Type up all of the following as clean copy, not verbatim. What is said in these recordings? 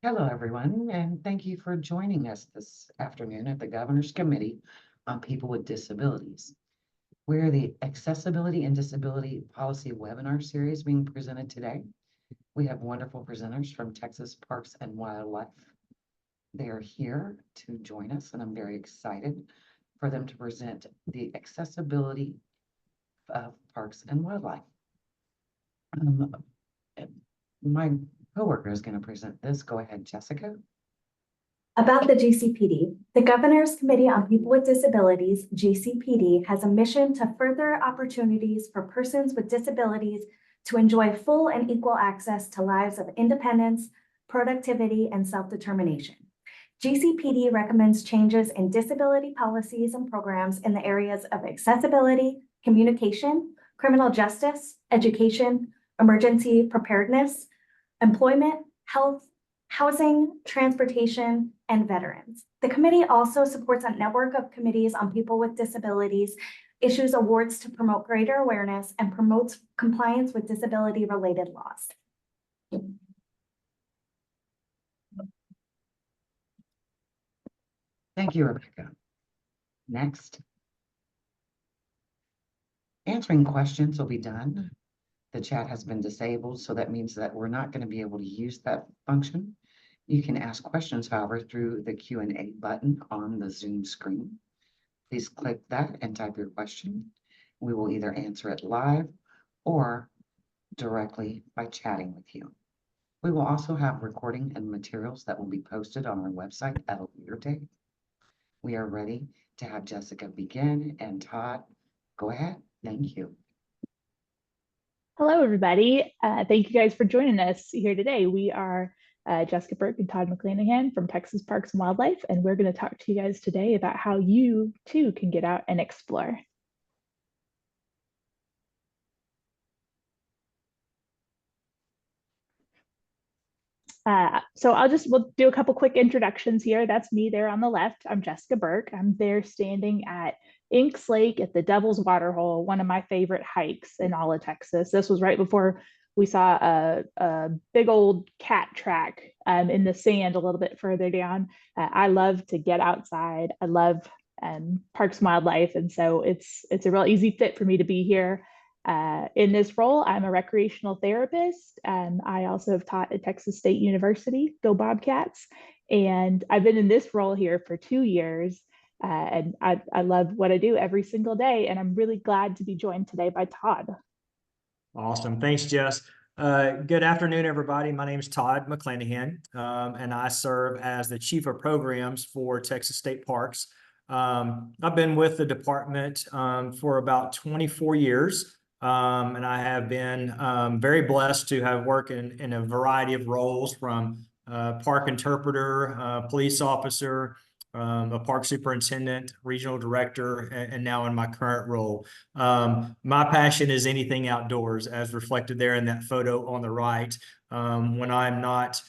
Hello, everyone, and thank you for joining us this afternoon at the Governor's Committee on People with Disabilities. We're the Accessibility and Disability Policy webinar series being presented today. We have wonderful presenters from Texas Parks and Wildlife. They are here to join us, and I'm very excited for them to present the accessibility of parks and wildlife. My coworker is going to present this. Go ahead, Jessica. About the GCPD, the Governor's Committee on People with Disabilities, GCPD, has a mission to further opportunities for persons with disabilities to enjoy full and equal access to lives of independence, productivity, and self-determination. GCPD recommends changes in disability policies and programs in the areas of accessibility, communication, criminal justice, education, emergency preparedness, employment, health, housing, transportation, and veterans. The committee also supports a network of committees on people with disabilities, issues awards to promote greater awareness, and promotes compliance with disability-related laws. Thank you, Rebecca. Next. Answering questions will be done. The chat has been disabled, so that means that we're not going to be able to use that function. You can ask questions, however, through the Q&A button on the Zoom screen. Please click that and type your question. We will either answer it live or directly by chatting with you. We will also have recording and materials that will be posted on our website at a later date. We are ready to have Jessica begin, and Todd, go ahead. Thank you. Hello, everybody. Thank you guys for joining us here today. We are Jessica Burke and Todd McClanahan from Texas Parks and Wildlife, and we're going to talk to you guys today about how you too can get out and explore. We'll do a couple quick introductions here. That's me there on the left. I'm Jessica Burke. I'm there standing at Inks Lake at the Devil's Waterhole, one of my favorite hikes in all of Texas. This was right before we saw a big old cat track in the sand a little bit further down. I love to get outside. I love parks and wildlife, and so it's a real easy fit for me to be here. In this role, I'm a recreational therapist. I also have taught at Texas State University, go Bobcats, and I've been in this role here for 2 years. And I love what I do every single day, and I'm really glad to be joined today by Todd. Awesome. Thanks, Jess. Good afternoon, everybody. My name is Todd McClanahan, and I serve as the Chief of Programs for Texas State Parks. I've been with the department for about 24 years, and I have been very blessed to have worked in a variety of roles, from park interpreter, police officer, a park superintendent, regional director, and now in my current role. My passion is anything outdoors, as reflected there in that photo on the right. When I'm not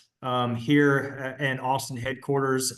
here in Austin headquarters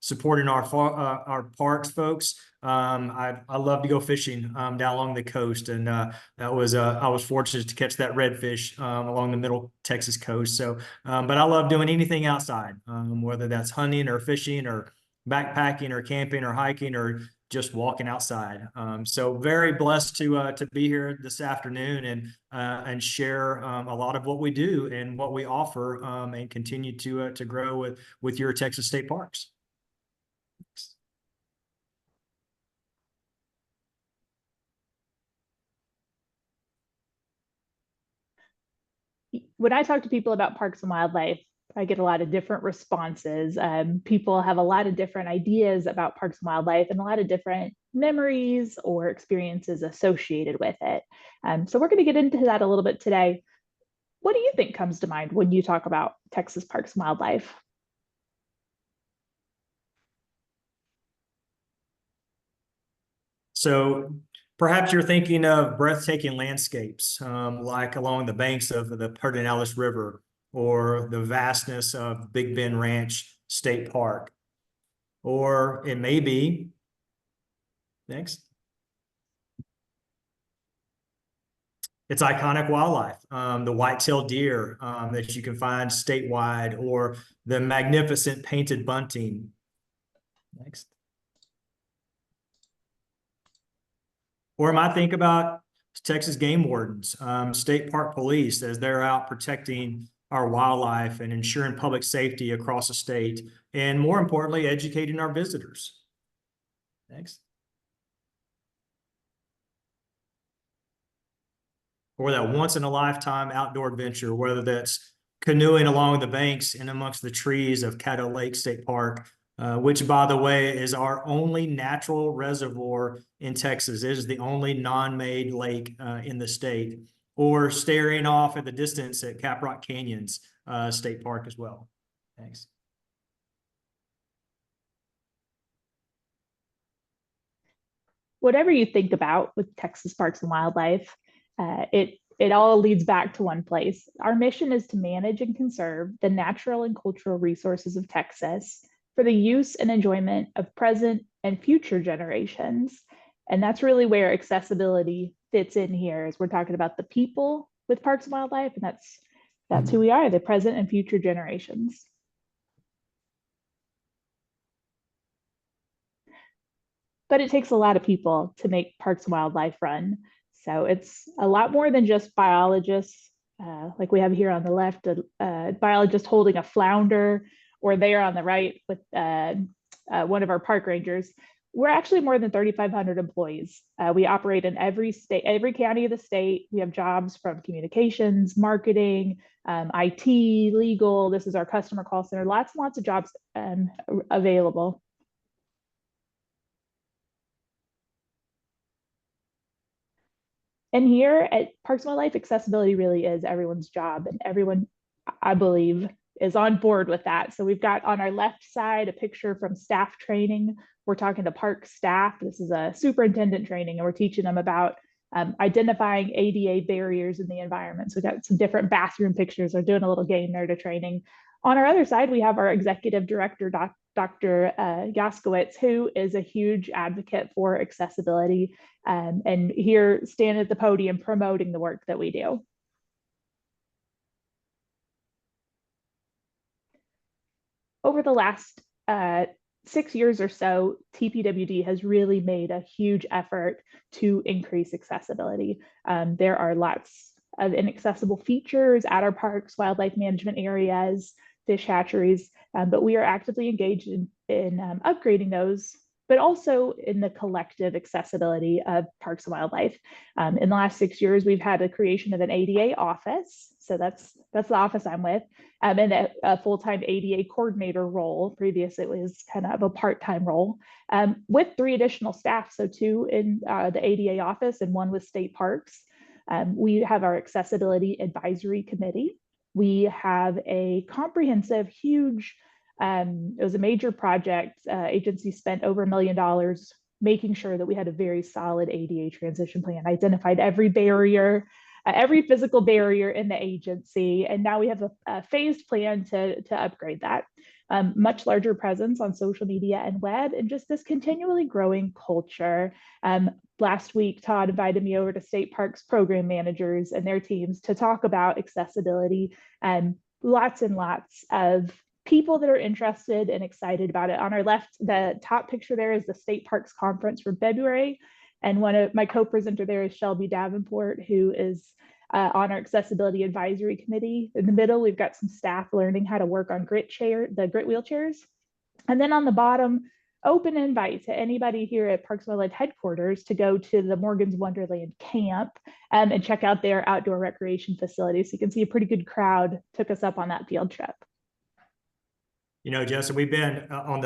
supporting our parks folks, I love to go fishing down along the coast, and I was fortunate to catch that redfish along the middle Texas coast. So, but I love doing anything outside, whether that's hunting or fishing or backpacking or camping or hiking or just walking outside. So very blessed to be here this afternoon and share a lot of what we do and what we offer, and continue to grow with your Texas State Parks. When I talk to people about parks and wildlife, I get a lot of different responses. People have a lot of different ideas about parks and wildlife and a lot of different memories or experiences associated with it. So we're going to get into that a little bit today. What do you think comes to mind when you talk about Texas Parks and Wildlife? So perhaps you're thinking of breathtaking landscapes, like along the banks of the Pedernales River, or the vastness of Big Bend Ranch State Park. Or it may be, next, its iconic wildlife, the white-tailed deer that you can find statewide, or the magnificent painted bunting. Next. Or might think about Texas game wardens, state park police, as they're out protecting our wildlife and ensuring public safety across the state, and more importantly, educating our visitors. Next. Or that once-in-a-lifetime outdoor adventure, whether that's canoeing along the banks and amongst the trees of Caddo Lake State Park, which, by the way, is our only natural reservoir in Texas. It is the only non-made lake in the state. Or staring off at the distance at Caprock Canyons State Park as well. Thanks. Whatever you think about with Texas Parks and Wildlife, it all leads back to one place. Our mission is to manage and conserve the natural and cultural resources of Texas for the use and enjoyment of present and future generations. And that's really where accessibility fits in here, as we're talking about the people with Parks and Wildlife, and that's who we are, the present and future generations. But it takes a lot of people to make Parks and Wildlife run. So it's a lot more than just biologists, like we have here on the left, a biologist holding a flounder, or there on the right with one of our park rangers. We're actually more than 3,500 employees. We operate in every state, every county of the state. We have jobs from communications, marketing, IT, legal. This is our customer call center. Lots and lots of jobs available. And here at Parks and Wildlife, accessibility really is everyone's job, and everyone, I believe, is on board with that. So we've got on our left side a picture from staff training. We're talking to park staff. This is a superintendent training, and we're teaching them about identifying ADA barriers in the environment. So we've got some different bathroom pictures. We're doing a little game there to training. On our other side, we have our executive director, Dr. Yaskowitz, who is a huge advocate for accessibility, and here standing at the podium promoting the work that we do. Over the last 6 years or so, TPWD has really made a huge effort to increase accessibility. There are lots of inaccessible features at our parks, wildlife management areas, fish hatcheries, but we are actively engaged in upgrading those, but also in the collective accessibility of parks and wildlife. In the last 6 years, we've had the creation of an ADA office. So that's the office I'm with, and a full-time ADA coordinator role. Previously, it was kind of a part-time role with 3 additional staff. So 2 in the ADA office and 1 with state parks. We have our accessibility advisory committee. We have a comprehensive, huge, it was a major project. Agency spent over $1 million making sure that we had a very solid ADA transition plan, identified every barrier, every physical barrier in the agency. And now we have a phased plan to upgrade that. Much larger presence on social media and web, and just this continually growing culture. Last week, Todd invited me over to State Parks program managers and their teams to talk about accessibility, and lots of people that are interested and excited about it. On our left, the top picture there is the State Parks Conference from February. And one of my co-presenter there is Shelby Davenport, who is on our accessibility advisory committee. In the middle, we've got some staff learning how to work on the grit wheelchairs. And then on the bottom, open invite to anybody here at Parks and Wildlife headquarters to go to the Morgan's Wonderland camp and check out their outdoor recreation facilities. So you can see a pretty good crowd took us up on that field trip. You know, Justin, we've been on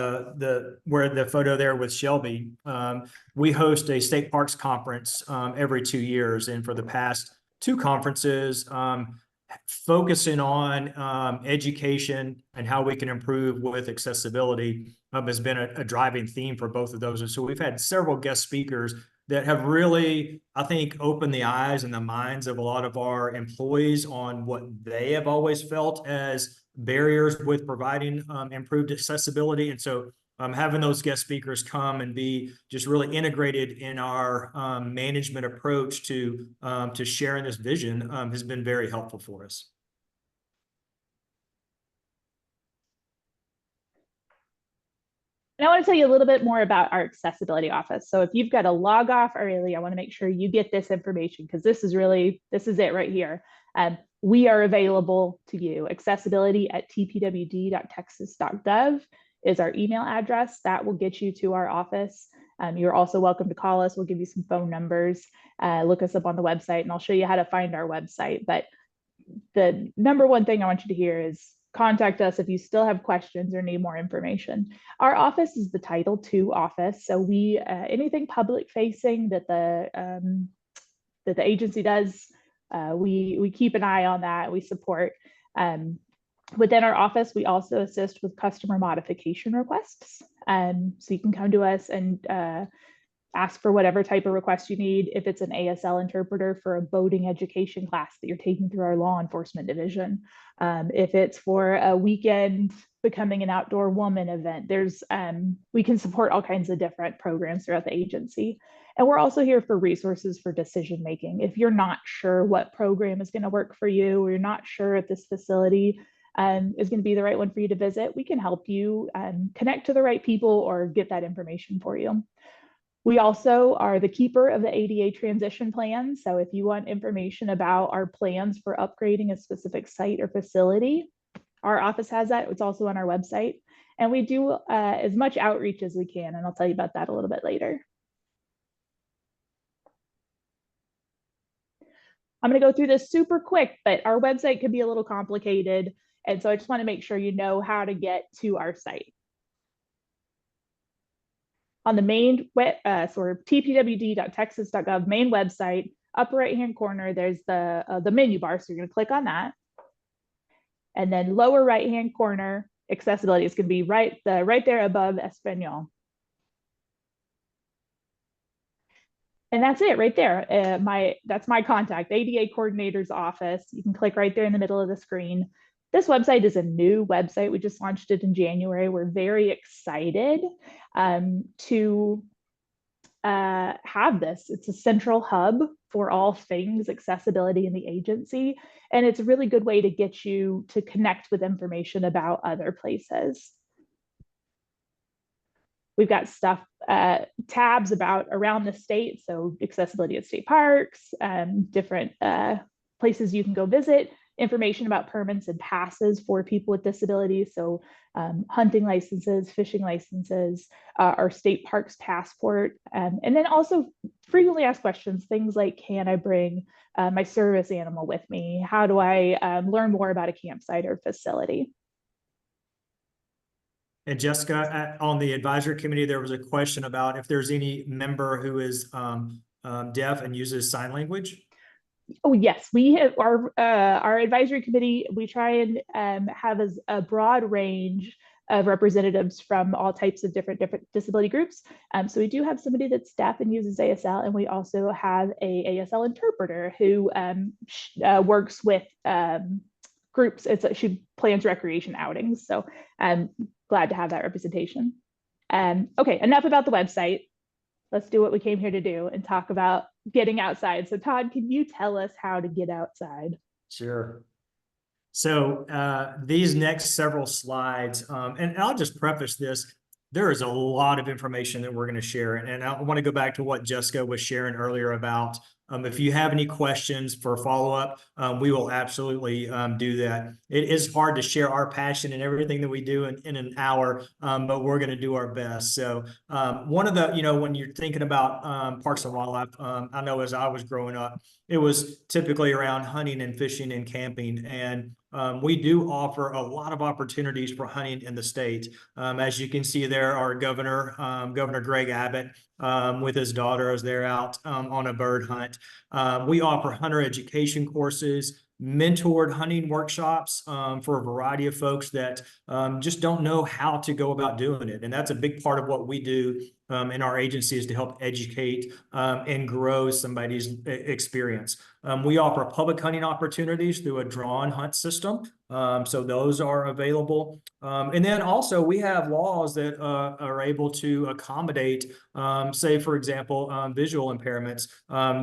where the photo there with Shelby. We host a state parks conference every 2 years. And for the past 2 conferences, focusing on education and how we can improve with accessibility has been a driving theme for both of those. And so we've had several guest speakers that have really, I think, opened the eyes and the minds of a lot of our employees on what they have always felt as barriers with providing improved accessibility. And so having those guest speakers come and be just really integrated in our management approach to sharing this vision has been very helpful for us. And I want to tell you a little bit more about our accessibility office. So if you've got to log off early, I want to make sure you get this information because this is it right here. We are available to you. accessibility@tpwd.texas.gov is our email address. That will get you to our office. You're also welcome to call us. We'll give you some phone numbers. Look us up on the website, and I'll show you how to find our website. But the number one thing I want you to hear is contact us if you still have questions or need more information. Our office is the Title II office, so we anything public facing that the agency does, we keep an eye on that. We support. Within our office, we also assist with customer modification requests. So you can come to us and ask for whatever type of request you need. If it's an ASL interpreter for a boating education class that you're taking through our law enforcement division, if it's for a weekend becoming an outdoor woman event, we can support all kinds of different programs throughout the agency. And we're also here for resources for decision making. If you're not sure what program is going to work for you, or you're not sure if this facility is going to be the right one for you to visit, we can help you connect to the right people or get that information for you. We also are the keeper of the ADA transition plan. So if you want information about our plans for upgrading a specific site or facility, our office has that. It's also on our website. And we do as much outreach as we can. And I'll tell you about that a little bit later. I'm going to go through this super quick, but our website can be a little complicated. And so I just want to make sure you know how to get to our site. On the main tpwd.texas.gov main website, upper right-hand corner, there's the menu bar. So you're going to click on that. And then lower right-hand corner, accessibility is going to be right there above Espanol. And that's it right there. That's my contact, ADA coordinator's office. You can click right there in the middle of the screen. This website is a new website. We just launched it in January. We're very excited to have this. It's a central hub for all things accessibility in the agency. And it's a really good way to get you to connect with information about other places. We've got stuff, tabs about around the state. So accessibility at state parks, different places you can go visit, information about permits and passes for people with disabilities. So hunting licenses, fishing licenses, our state parks passport, and then also frequently asked questions, things like, can I bring my service animal with me? How do I learn more about a campsite or facility? And Jessica, on the advisory committee, there was a question about if there's any member who is deaf and uses sign language. Oh yes, we have our advisory committee. We try and have a broad range of representatives from all types of different disability groups. So we do have somebody that's deaf and uses ASL, and we also have a ASL interpreter who works with groups. She plans recreation outings. So I'm glad to have that representation. Okay, enough about the website. Let's do what we came here to do and talk about getting outside. So Todd, can you tell us how to get outside? Sure. So these next several slides, and I'll just preface this, there is a lot of information that we're going to share. And I want to go back to what Jessica was sharing earlier about if you have any questions for follow-up, we will absolutely do that. It is hard to share our passion and everything that we do in an hour, but we're going to do our best. So one of the, when you're thinking about parks and wildlife, I know as I was growing up, it was typically around hunting and fishing and camping. And we do offer a lot of opportunities for hunting in the state. As you can see there, our governor, Governor Greg Abbott, with his daughter as they're out on a bird hunt. We offer hunter education courses, mentored hunting workshops for a variety of folks that just don't know how to go about doing it. And that's a big part of what we do in our agency is to help educate and grow somebody's experience. We offer public hunting opportunities through a draw and hunt system. So those are available. And then also we have laws that are able to accommodate, say, for example, visual impairments.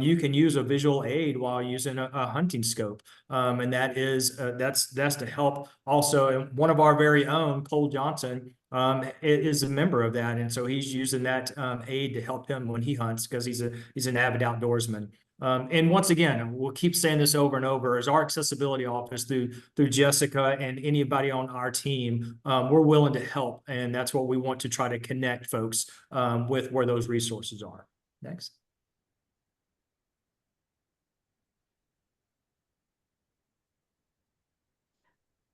You can use a visual aid while using a hunting scope. And that is, that's to help also. And one of our very own, Cole Johnson, is a member of that. And so he's using that aid to help him when he hunts because he's an avid outdoorsman. And once again, we'll keep saying this over and over, as our accessibility office through Jessica and anybody on our team, we're willing to help. And that's what we want to try to connect folks with where those resources are. Next.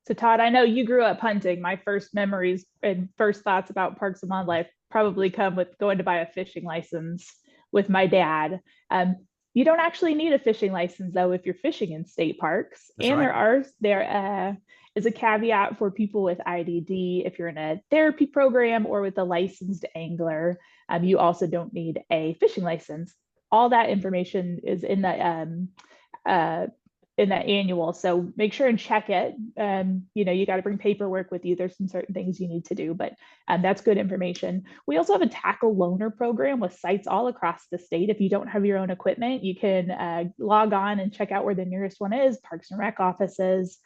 So Todd, I know you grew up hunting. My first memories and first thoughts about parks and wildlife probably come with going to buy a fishing license with my dad. You don't actually need a fishing license though if you're fishing in state parks. That's and right. there is a caveat for people with IDD. If you're in a therapy program or with a licensed angler, you also don't need a fishing license. All that information is in that annual. So make sure and check it. You got to bring paperwork with you. There's some certain things you need to do, but that's good information. We also have a tackle loaner program with sites all across the state. If you don't have your own equipment, you can log on and check out where the nearest one is, Parks and Rec offices,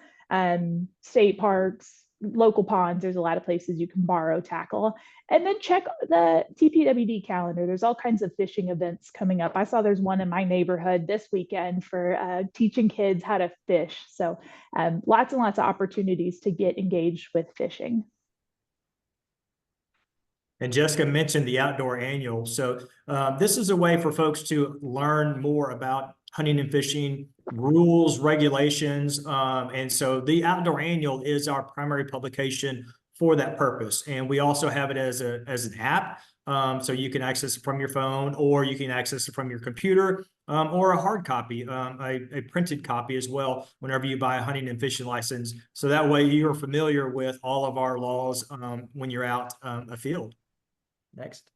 state parks, local ponds. There's a lot of places you can borrow tackle. And then check the TPWD calendar. There's all kinds of fishing events coming up. I saw there's one in my neighborhood this weekend for teaching kids how to fish. So lots and lots of opportunities to get engaged with fishing. And Jessica mentioned the outdoor annual. So this is a way for folks to learn more about hunting and fishing rules, regulations. And so the outdoor annual is our primary publication for that purpose. And we also have it as an app. So you can access it from your phone, or you can access it from your computer, or a hard copy, a printed copy as well, whenever you buy a hunting and fishing license. So that way you're familiar with all of our laws when you're out afield. Next.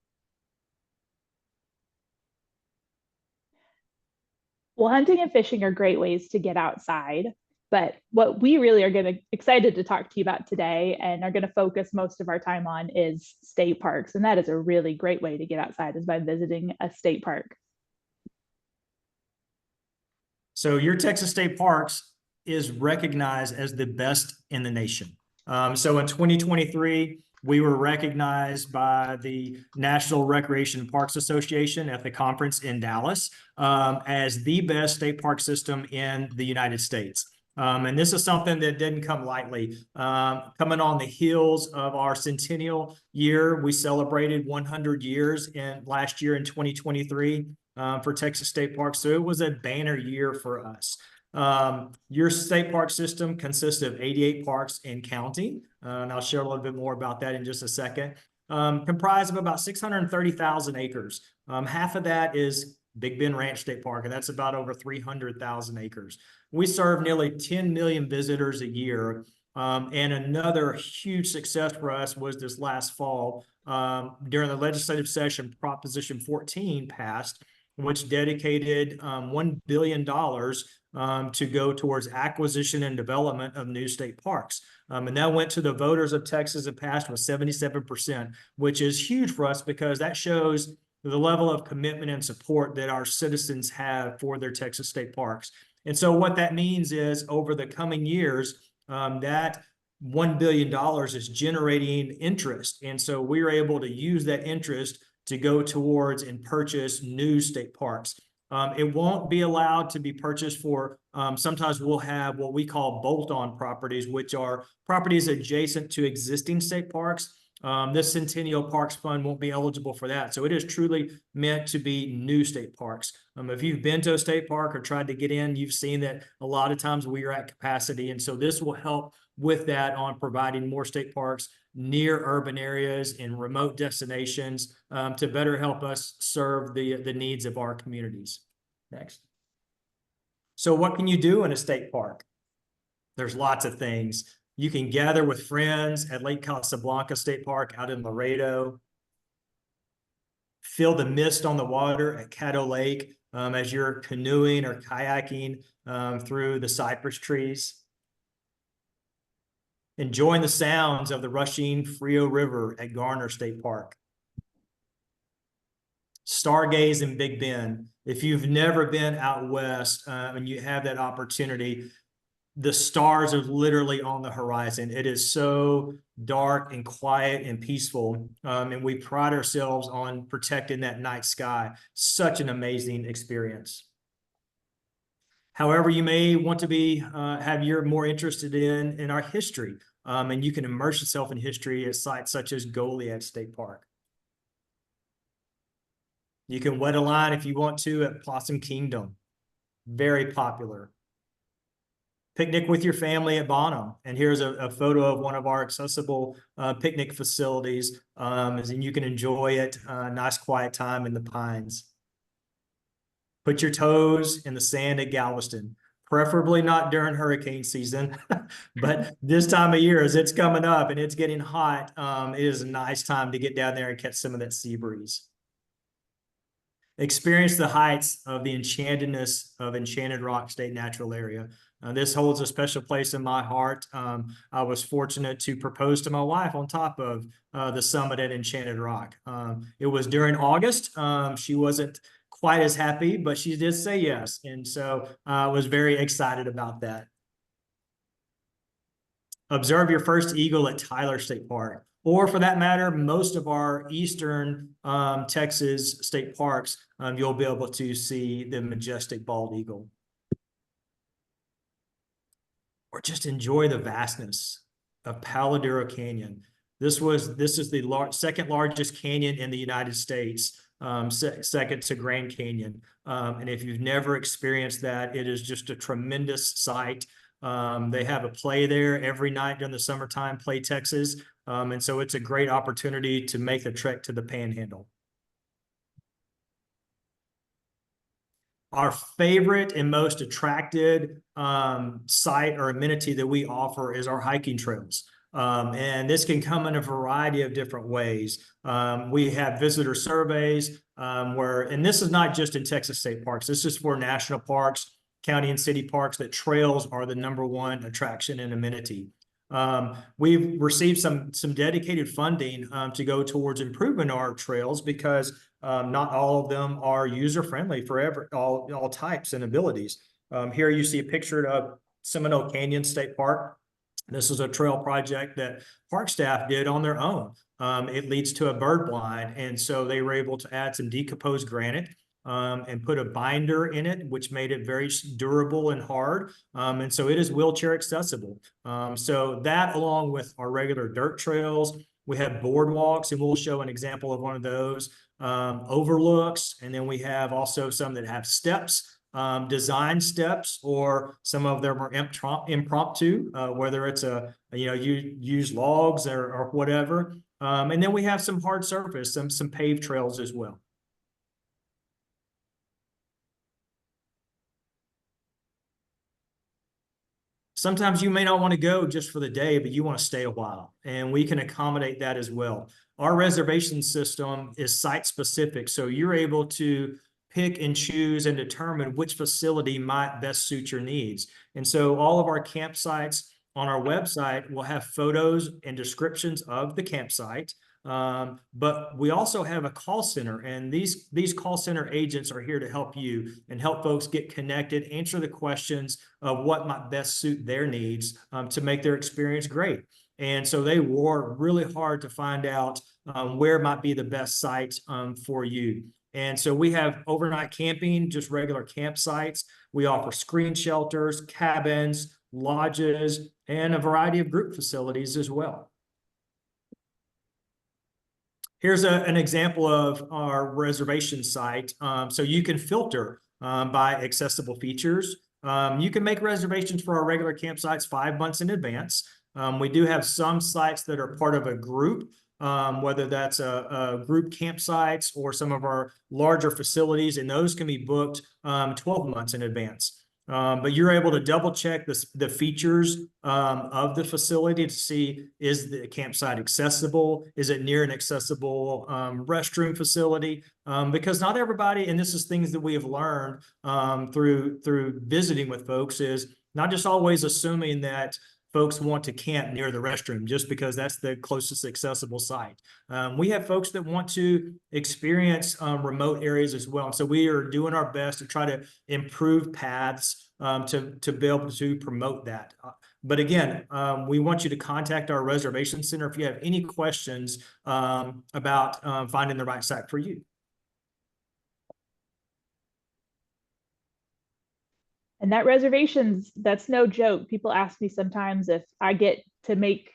Well, hunting and fishing are great ways to get outside. But what we really are excited to talk to you about today and are going to focus most of our time on is state parks. And that is a really great way to get outside, is by visiting a state park. So your Texas State Parks is recognized as the best in the nation. So in 2023, we were recognized by the National Recreation and Parks Association at the conference in Dallas as the best state park system in the United States. And this is something that didn't come lightly. Coming on the heels of our centennial year, we celebrated 100 years last year in 2023 for Texas State Parks. So it was a banner year for us. Your state park system consists of 88 parks and counting. And I'll share a little bit more about that in just a second. Comprised of about 630,000 acres. Half of that is Big Bend Ranch State Park, and that's about over 300,000 acres. We serve nearly 10 million visitors a year. And another huge success for us was this last fall during the legislative session, Proposition 14 passed, which dedicated $1 billion to go towards acquisition and development of new state parks. And that went to the voters of Texas and passed with 77%, which is huge for us because that shows the level of commitment and support that our citizens have for their Texas state parks. And so what that means is over the coming years, that $1 billion is generating interest. And so we're able to use that interest to go towards and purchase new state parks. It won't be allowed to be purchased for, sometimes we'll have what we call bolt-on properties, which are properties adjacent to existing state parks. This Centennial Parks Fund won't be eligible for that. So it is truly meant to be new state parks. If you've been to a state park or tried to get in, you've seen that a lot of times we are at capacity. And so this will help with that on providing more state parks near urban areas and remote destinations to better help us serve the needs of our communities. Next. So what can you do in a state park? There's lots of things. You can gather with friends at Lake Casablanca State Park out in Laredo. Feel the mist on the water at Caddo Lake as you're canoeing or kayaking through the cypress trees. Enjoying the sounds of the rushing Frio River at Garner State Park. Stargaze in Big Bend. If you've never been out west and you have that opportunity, the stars are literally on the horizon. It is so dark and quiet and peaceful. And we pride ourselves on protecting that night sky. Such an amazing experience. However, you may want to be, you're more interested in our history. And you can immerse yourself in history at sites such as Goliad State Park. You can wet a line if you want to at Possum Kingdom. Very popular. Picnic with your family at Bonham. And here's a photo of one of our accessible picnic facilities. And you can enjoy it, nice quiet time in the pines. Put your toes in the sand at Galveston, preferably not during hurricane season, but this time of year as it's coming up and it's getting hot, it is a nice time to get down there and catch some of that sea breeze. Experience the heights of the enchantedness of Enchanted Rock State Natural Area. This holds a special place in my heart. I was fortunate to propose to my wife on top of the summit at Enchanted Rock. It was during August. She wasn't quite as happy, but she did say yes. And so I was very excited about that. Observe your first eagle at Tyler State Park, or for that matter, most of our Eastern Texas state parks, you'll be able to see the majestic bald eagle. Or just enjoy the vastness of Paladuro Canyon. This is the second largest canyon in the United States, second to Grand Canyon. And if you've never experienced that, it is just a tremendous sight. They have a play there every night during the summertime, Play Texas. And so it's a great opportunity to make the trek to the Panhandle. Our favorite and most attracted site or amenity that we offer is our hiking trails. And this can come in a variety of different ways. We have visitor surveys and this is not just in Texas state parks. This is for national parks, county and city parks, that trails are the #1 attraction and amenity. We've received some dedicated funding to go towards improving our trails because not all of them are user-friendly for all types and abilities. Here you see a picture of Seminole Canyon State Park. This is a trail project that park staff did on their own. It leads to a bird blind, and so they were able to add some decomposed granite and put a binder in it, which made it very durable and hard. And so it is wheelchair accessible. So that, along with our regular dirt trails, we have boardwalks, and we'll show an example of one of those, overlooks. And then we have also some that have steps, design steps, or some of them are impromptu, whether it's you use logs or whatever. And then we have some hard surface, some paved trails as well. Sometimes you may not want to go just for the day, but you want to stay a while, and we can accommodate that as well. Our reservation system is site specific, so you're able to pick and choose and determine which facility might best suit your needs. And so all of our campsites on our website will have photos and descriptions of the campsite. But we also have a call center, and these call center agents are here to help you and help folks get connected, answer the questions of what might best suit their needs to make their experience great. And so they work really hard to find out where might be the best site for you. And so we have overnight camping, just regular campsites. We offer screen shelters, cabins, lodges, and a variety of group facilities as well. Here's an example of our reservation site. So you can filter by accessible features. You can make reservations for our regular campsites 5 months in advance. We do have some sites that are part of a group, whether that's a group campsites or some of our larger facilities, and those can be booked 12 months in advance. But you're able to double check the features of the facility to see, is the campsite accessible? Is it near an accessible restroom facility? Because not everybody, and this is things that we have learned through visiting with folks, is not just always assuming that folks want to camp near the restroom just because that's the closest accessible site. We have folks that want to experience remote areas as well. And so we are doing our best to try to improve paths to be able to promote that. But again, we want you to contact our reservation center if you have any questions about finding the right site for you. And that reservations, that's no joke. People ask me sometimes if I get to make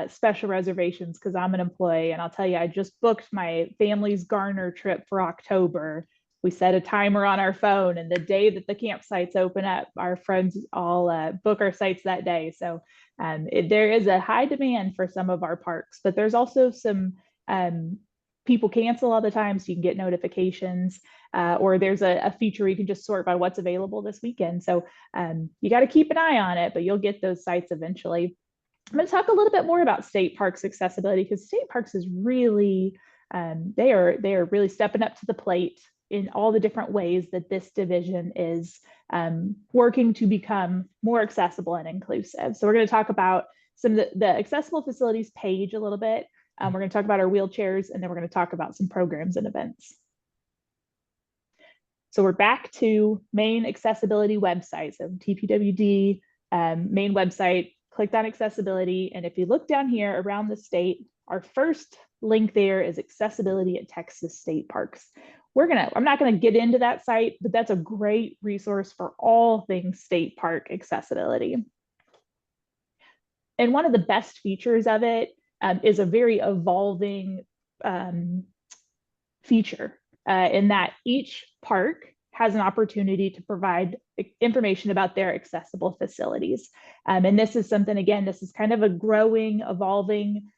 special reservations because I'm an employee. And I'll tell you, I just booked my family's Garner trip for October. We set a timer on our phone, and the day that the campsites open up, our friends all book our sites that day. So there is a high demand for some of our parks, but there's also some people cancel all the time, so you can get notifications, or there's a feature where you can just sort by what's available this weekend. So you got to keep an eye on it, but you'll get those sites eventually. I'm going to talk a little bit more about state parks accessibility, because state parks is really, they are really stepping up to the plate in all the different ways that this division is working to become more accessible and inclusive. So we're going to talk about some of the accessible facilities page a little bit. We're going to talk about our wheelchairs, and then we're going to talk about some programs and events. So we're back to main accessibility website. So TPWD main website, clicked on accessibility. And if you look down here around the state, our first link there is accessibility at Texas State Parks. I'm not going to get into that site, but that's a great resource for all things state park accessibility. And one of the best features of it is a very evolving feature in that each park has an opportunity to provide information about their accessible facilities. And this is something, again, this is kind of a growing, evolving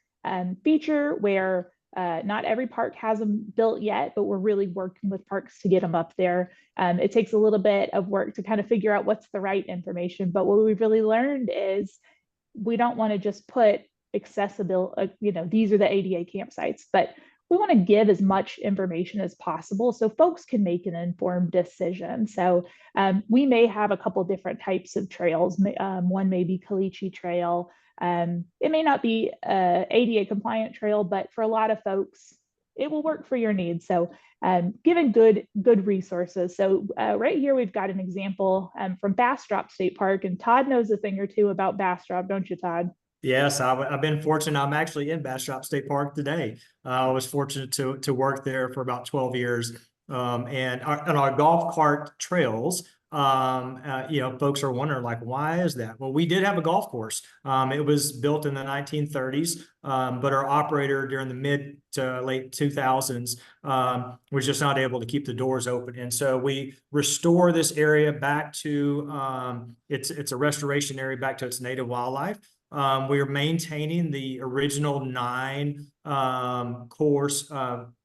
feature where not every park has them built yet, but we're really working with parks to get them up there. It takes a little bit of work to kind of figure out what's the right information. But what we've really learned is we don't want to just put accessible, these are the ADA campsites, but we want to give as much information as possible so folks can make an informed decision. So we may have a couple different types of trails. One may be Caliche Trail. It may not be an ADA compliant trail, but for a lot of folks, it will work for your needs. So giving good resources. So right here, we've got an example from Bastrop State Park, and Todd knows a thing or two about Bastrop, don't you, Todd? Yes, I've been fortunate. I'm actually in Bastrop State Park today. I was fortunate to work there for about 12 years. And our golf cart trails, folks are wondering, like, why is that? Well, we did have a golf course. It was built in the 1930s, but our operator during the mid to late 2000s was just not able to keep the doors open. And so we restore this area back to, it's a restoration area back to its native wildlife. We are maintaining the original 9 course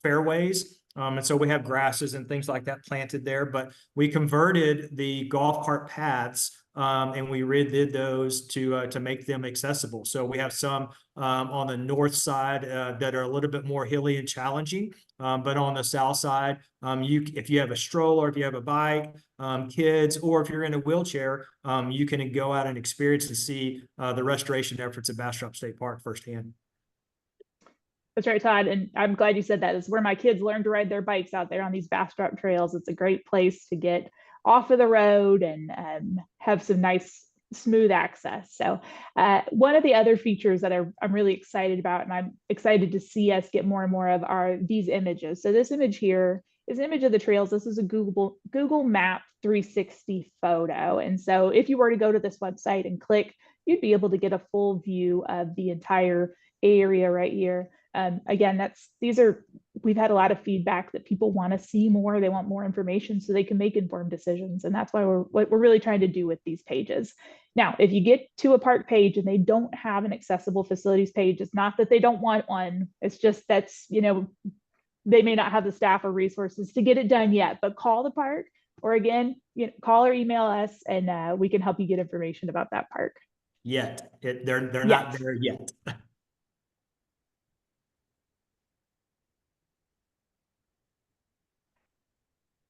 fairways. And so we have grasses and things like that planted there, but we converted the golf cart paths and we redid those to make them accessible. So we have some on the north side that are a little bit more hilly and challenging, but on the south side, if you have a stroller, if you have a bike, kids, or if you're in a wheelchair, you can go out and experience and see the restoration efforts at Bastrop State Park firsthand. That's right, Todd. And I'm glad you said that. It's where my kids learn to ride their bikes out there on these Bastrop trails. It's a great place to get off of the road and have some nice, smooth access. So one of the other features that I'm really excited about, and I'm excited to see us get more and more of, are these images. So this image here is an image of the trails. This is a Google Map 360 photo. And so if you were to go to this website and click, you'd be able to get a full view of the entire area right here. Again, we've had a lot of feedback that people want to see more, they want more information so they can make informed decisions. And that's what we're really trying to do with these pages. Now, if you get to a park page and they don't have an accessible facilities page, it's not that they don't want one. It's just they may not have the staff or resources to get it done yet, but call the park, or again, call or email us, and we can help you get information about that park. They're not there yet.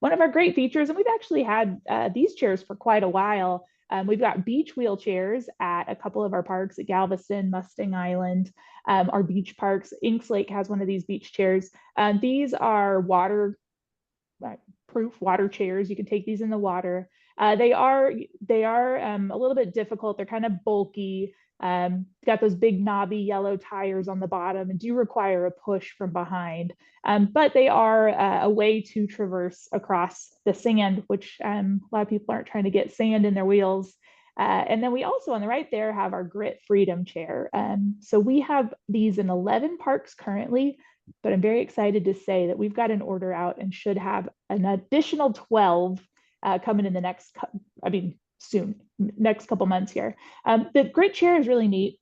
One of our great features, and we've actually had these chairs for quite a while. We've got beach wheelchairs at a couple of our parks at Galveston, Mustang Island, our beach parks. Inks Lake has one of these beach chairs. These are water proof water chairs. You can take these in the water. They are a little bit difficult. They're kind of bulky. Got those big knobby yellow tires on the bottom and do require a push from behind. But they are a way to traverse across the sand, which a lot of people aren't trying to get sand in their wheels. And then we also on the right there have our Grit Freedom chair. So we have these in 11 parks currently, but I'm very excited to say that we've got an order out and should have an additional 12 coming in the next, soon, next couple months here. The Grit chair is really neat.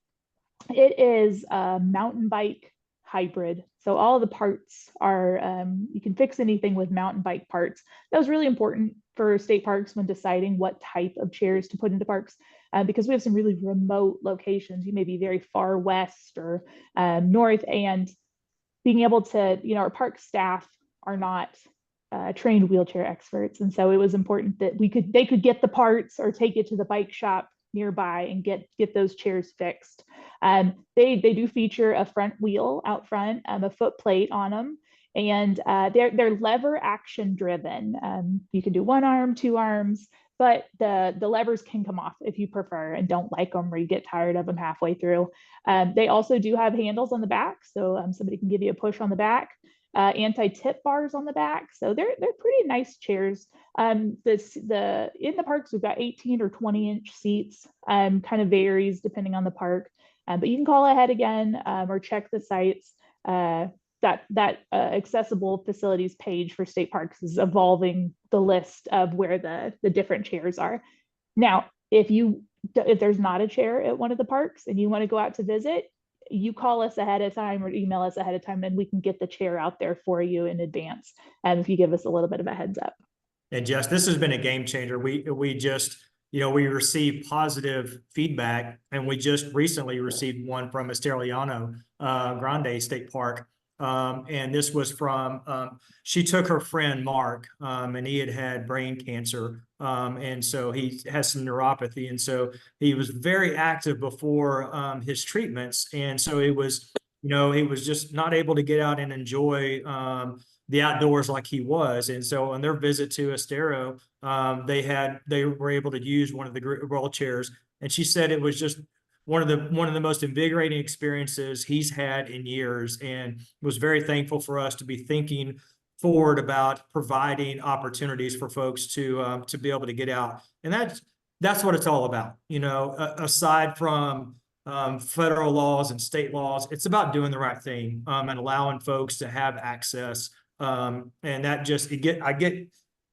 It is a mountain bike hybrid. So all the parts are, you can fix anything with mountain bike parts. That was really important for state parks when deciding what type of chairs to put into parks, because we have some really remote locations. You may be very far west or north, and being able to, our park staff are not trained wheelchair experts. And so it was important that they could get the parts or take it to the bike shop nearby and get those chairs fixed. They do feature a front wheel out front, a foot plate on them, and they're lever action driven. You can do one arm, two arms, but the levers can come off if you prefer and don't like them or you get tired of them halfway through. They also do have handles on the back, so somebody can give you a push on the back. Anti-tip bars on the back, so they're pretty nice chairs. In the parks we've got 18 or 20-inch seats. Kind of varies depending on the park, but you can call ahead again or check the sites. That accessible facilities page for state parks is evolving the list of where the different chairs are. Now, if there's not a chair at one of the parks and you want to go out to visit, you call us ahead of time or email us ahead of time and we can get the chair out there for you in advance. And if you give us a little bit of a heads up. And Jess, this has been a game changer. We just, we received positive feedback, and we just recently received one from Esterliano Grande State Park. And this was from, she took her friend Mark, and he had brain cancer. And so he has some neuropathy. And so he was very active before his treatments. And so it was, he was just not able to get out and enjoy the outdoors like he was. And so on their visit to Estero, they were able to use one of the wheelchairs. And she said it was just one of the most invigorating experiences he's had in years, and was very thankful for us to be thinking forward about providing opportunities for folks to be able to get out. And that's what it's all about. Aside from federal laws and state laws, it's about doing the right thing and allowing folks to have access. And that just,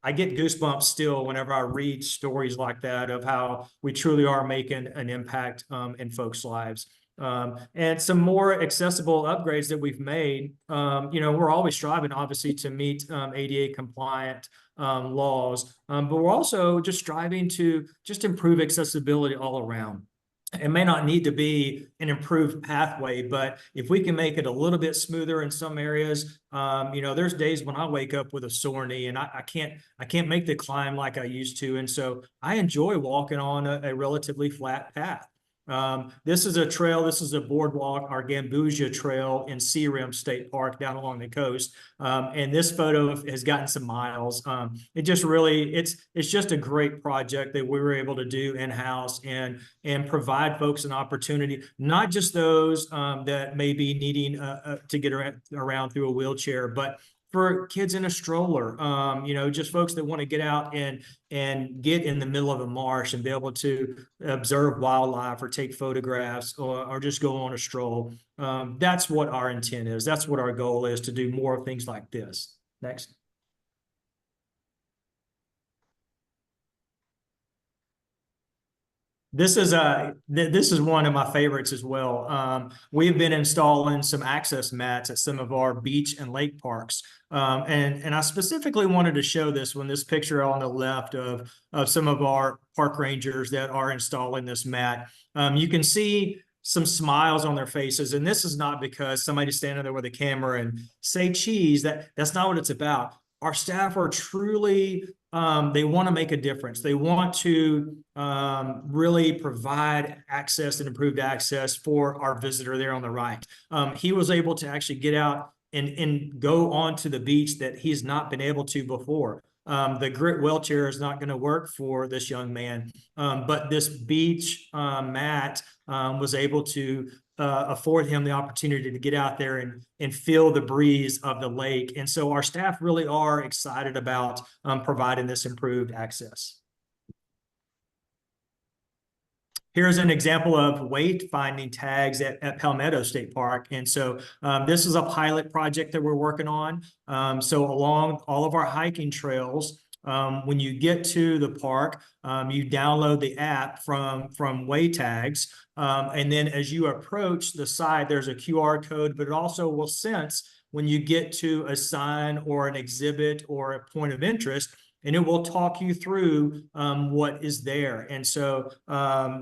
I get goosebumps still whenever I read stories like that of how we truly are making an impact in folks' lives. And some more accessible upgrades that we've made. We're always striving, obviously, to meet ADA compliant laws, but we're also just striving to just improve accessibility all around. It may not need to be an improved pathway, but if we can make it a little bit smoother in some areas, there's days when I wake up with a sore knee and I can't make the climb like I used to. And so I enjoy walking on a relatively flat path. This is a trail, this is a boardwalk, our Gambusia Trail in Sea Rim State Park down along the coast. And this photo has gotten some miles. It just really, it's just a great project that we were able to do in-house and provide folks an opportunity, not just those that may be needing to get around through a wheelchair, but for kids in a stroller, just folks that want to get out and get in the middle of a marsh and be able to observe wildlife or take photographs or just go on a stroll. That's what our intent is. That's what our goal is, to do more things like this. Next. This is one of my favorites as well. We've been installing some access mats at some of our beach and lake parks. And I specifically wanted to show this one, this picture on the left of some of our park rangers that are installing this mat. You can see some smiles on their faces. And this is not because somebody's standing there with a camera and say cheese. That's not what it's about. Our staff are truly, they want to make a difference. They want to really provide access and improved access for our visitor there on the right. He was able to actually get out and go onto the beach that he's not been able to before. The grit wheelchair is not going to work for this young man, but this beach mat was able to afford him the opportunity to get out there and feel the breeze of the lake. And so our staff really are excited about providing this improved access. Here's an example of wayfinding tags at Palmetto State Park. And so this is a pilot project that we're working on. So along all of our hiking trails, when you get to the park, you download the app from Way Tags. And then as you approach the site, there's a QR code, but it also will sense when you get to a sign or an exhibit or a point of interest, and it will talk you through what is there. And so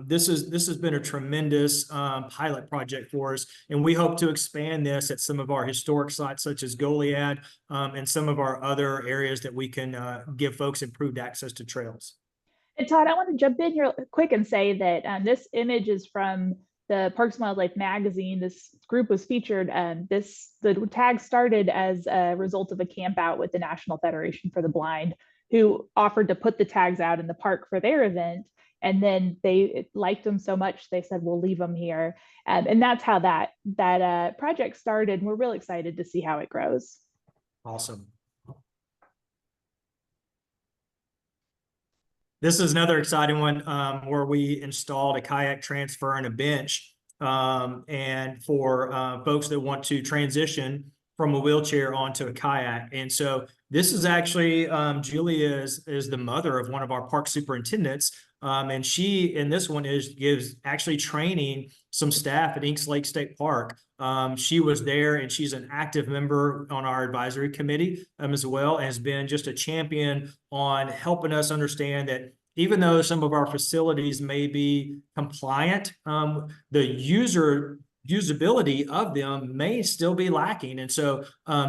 this has been a tremendous pilot project for us, and we hope to expand this at some of our historic sites such as Goliad and some of our other areas that we can give folks improved access to trails. And Todd, I want to jump in here quick and say that this image is from the Parks and Wildlife magazine. This group was featured. The tag started as a result of a camp out with the National Federation for the Blind, who offered to put the tags out in the park for their event. And then they liked them so much, they said, we'll leave them here. And that's how that project started. And we're really excited to see how it grows. Awesome. This is another exciting one where we installed a kayak transfer and a bench. And for folks that want to transition from a wheelchair onto a kayak. And so this is actually, Julia is the mother of one of our park superintendents. And she, in this one, gives actually training some staff at Inks Lake State Park. She was there, and she's an active member on our advisory committee as well, and has been just a champion on helping us understand that even though some of our facilities may be compliant, the usability of them may still be lacking. And so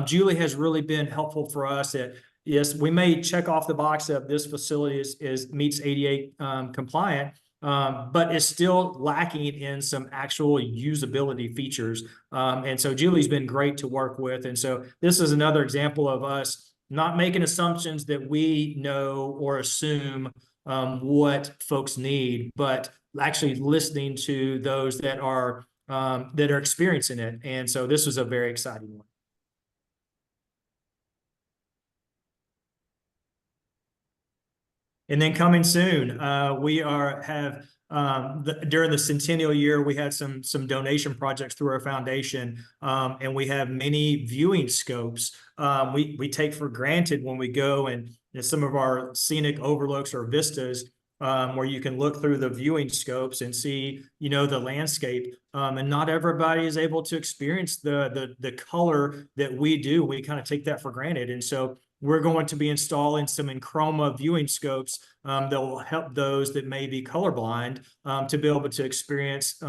Julie has really been helpful for us that, yes, we may check off the box of this facility meets ADA compliant, but is still lacking in some actual usability features. And so Julie's been great to work with. And so this is another example of us not making assumptions that we know or assume what folks need, but actually listening to those that are experiencing it. And so this was a very exciting one. And then coming soon, we have during the centennial year, we had some donation projects through our foundation, and we have many viewing scopes. We take for granted when we go and some of our scenic overlooks or vistas, where you can look through the viewing scopes and see, the landscape. And not everybody is able to experience the color that we do. We kind of take that for granted. And so we're going to be installing some Enchroma viewing scopes that will help those that may be colorblind to be able to experience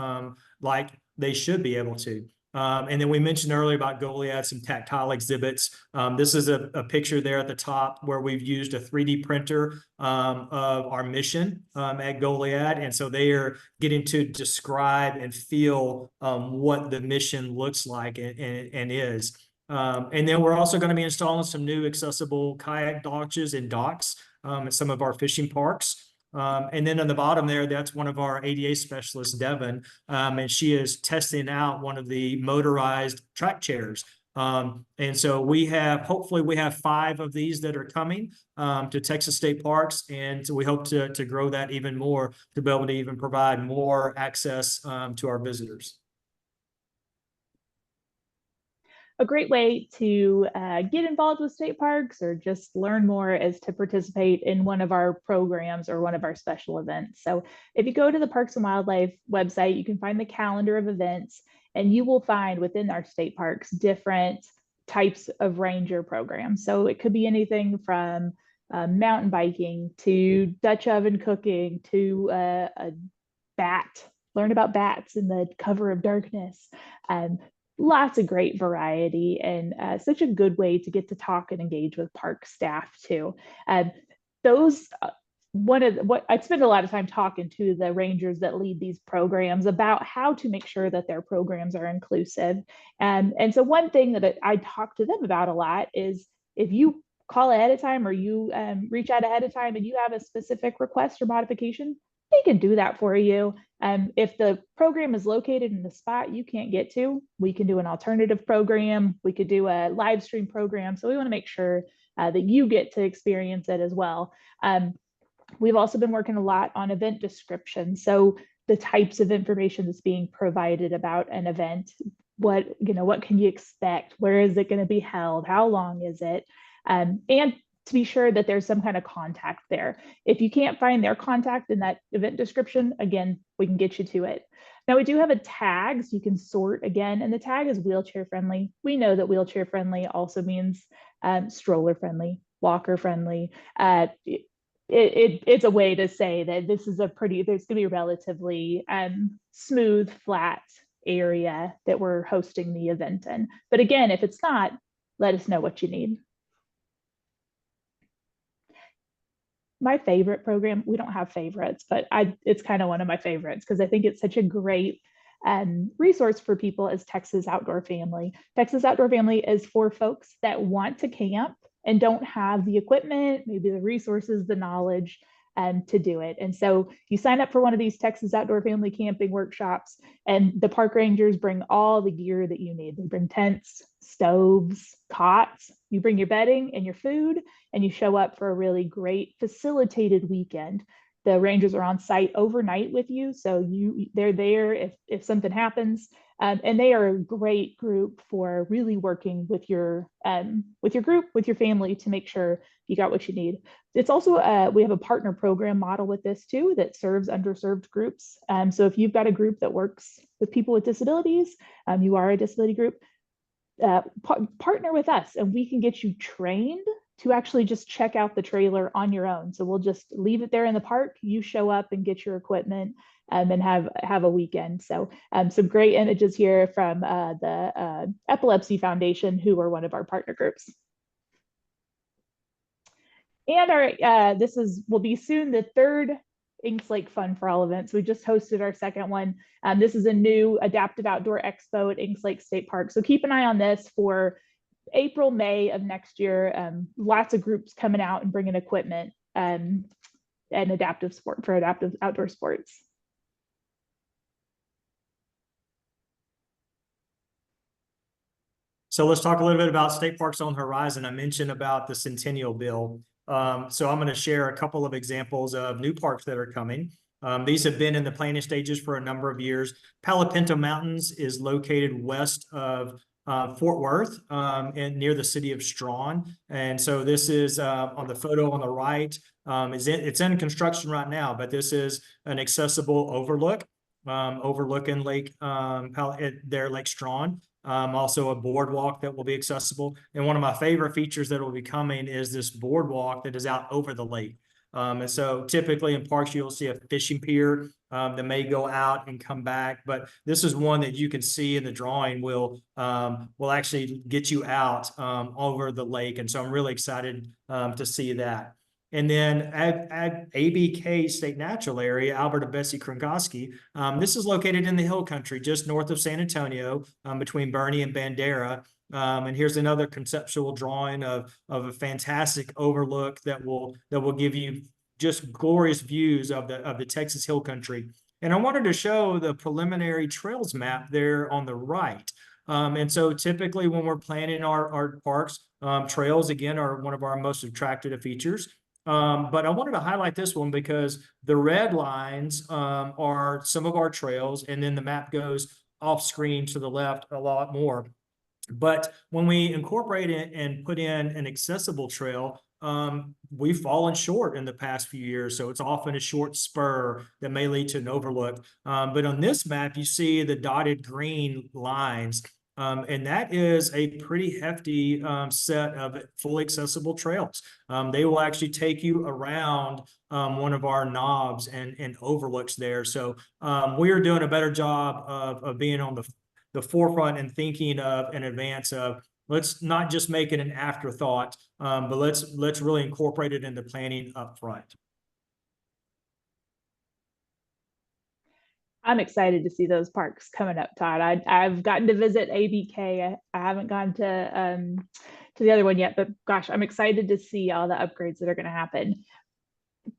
like they should be able to. And then we mentioned earlier about Goliad, some tactile exhibits. This is a picture there at the top where we've used a 3D printer of our mission at Goliad. And so they are getting to describe and feel what the mission looks like and is. And then we're also going to be installing some new accessible kayak launches and docks at some of our fishing parks. And then on the bottom there, that's one of our ADA specialists, Devin, and she is testing out one of the motorized track chairs. And so hopefully we have 5 of these that are coming to Texas State Parks. And so we hope to grow that even more to be able to even provide more access to our visitors. A great way to get involved with state parks or just learn more is to participate in one of our programs or one of our special events. So if you go to the Parks and Wildlife website, you can find the calendar of events, and you will find within our state parks different types of ranger programs. So it could be anything from mountain biking to Dutch oven cooking to a learn about bats in the cover of darkness. Lots of great variety, and such a good way to get to talk and engage with park staff too. Those what I spend a lot of time talking to the rangers that lead these programs about how to make sure that their programs are inclusive. And so one thing that I talk to them about a lot is, if you call ahead of time or you reach out ahead of time and you have a specific request or modification, they can do that for you. If the program is located in the spot you can't get to, we can do an alternative program. We could do a live stream program. So we want to make sure that you get to experience it as well. We've also been working a lot on event description. So the types of information that's being provided about an event, what can you expect? Where is it going to be held? How long is it? And to be sure that there's some kind of contact there. If you can't find their contact in that event description, again, we can get you to it. Now we do have a tag, so you can sort again, and the tag is wheelchair friendly. We know that wheelchair friendly also means stroller friendly, walker friendly. It's a way to say that this is there's going to be a relatively smooth, flat area that we're hosting the event in. But again, if it's not, let us know what you need. My favorite program, we don't have favorites, but it's kind of one of my favorites because I think it's such a great resource for people, is Texas Outdoor Family. Texas Outdoor Family is for folks that want to camp and don't have the equipment, maybe the resources, the knowledge to do it. And so you sign up for one of these Texas Outdoor Family camping workshops, and the park rangers bring all the gear that you need. They bring tents, stoves, cots. You bring your bedding and your food, and you show up for a really great facilitated weekend. The rangers are on site overnight with you, so they're there if something happens, and they are a great group for really working with your group, with your family, to make sure you got what you need. It's also we have a partner program model with this too that serves underserved groups. So if you've got a group that works with people with disabilities, you are a disability group, partner with us, and we can get you trained to actually just check out the trailer on your own. So we'll just leave it there in the park. You show up and get your equipment and have a weekend. So some great images here from the Epilepsy Foundation, who are one of our partner groups. And our will be soon the third Inks Lake Fun for All events. We just hosted our second one. This is a new adaptive outdoor expo at Inks Lake State Park. So keep an eye on this for April, May of next year. Lots of groups coming out and bringing equipment and adaptive outdoor sports. So let's talk a little bit about state parks on the horizon. I mentioned about the Centennial Bill. So I'm going to share a couple of examples of new parks that are coming. These have been in the planning stages for a number of years. Palo Pinto Mountains is located west of Fort Worth and near the city of Strawn. And so this is on the photo on the right. It's in construction right now, but this is an accessible overlook overlooking Lake Lake Strawn. Also a boardwalk that will be accessible. And one of my favorite features that will be coming is this boardwalk that is out over the lake. And so typically in parks, you'll see a fishing pier that may go out and come back. But this is one that you can see in the drawing will actually get you out over the lake. And so I'm really excited to see that. And then at ABK State Natural Area, Alberta Bessie Krongoski, this is located in the Hill Country, just north of San Antonio, between Bernie and Bandera. And here's another conceptual drawing of a fantastic overlook that will give you just glorious views of the Texas Hill Country. And I wanted to show the preliminary trails map there on the right. And so typically when we're planning our parks, trails again are one of our most attractive features. But I wanted to highlight this one because the red lines are some of our trails, and then the map goes off screen to the left a lot more. But when we incorporate it and put in an accessible trail, we've fallen short in the past few years. So it's often a short spur that may lead to an overlook. But on this map, you see the dotted green lines. And that is a pretty hefty set of fully accessible trails. They will actually take you around one of our knobs and overlooks there. So we are doing a better job of being on the forefront and thinking of in advance of, let's not just make it an afterthought, but let's really incorporate it into planning up front. I'm excited to see those parks coming up, Todd. I've gotten to visit ABK. I haven't gone to the other one yet, but gosh, I'm excited to see all the upgrades that are going to happen.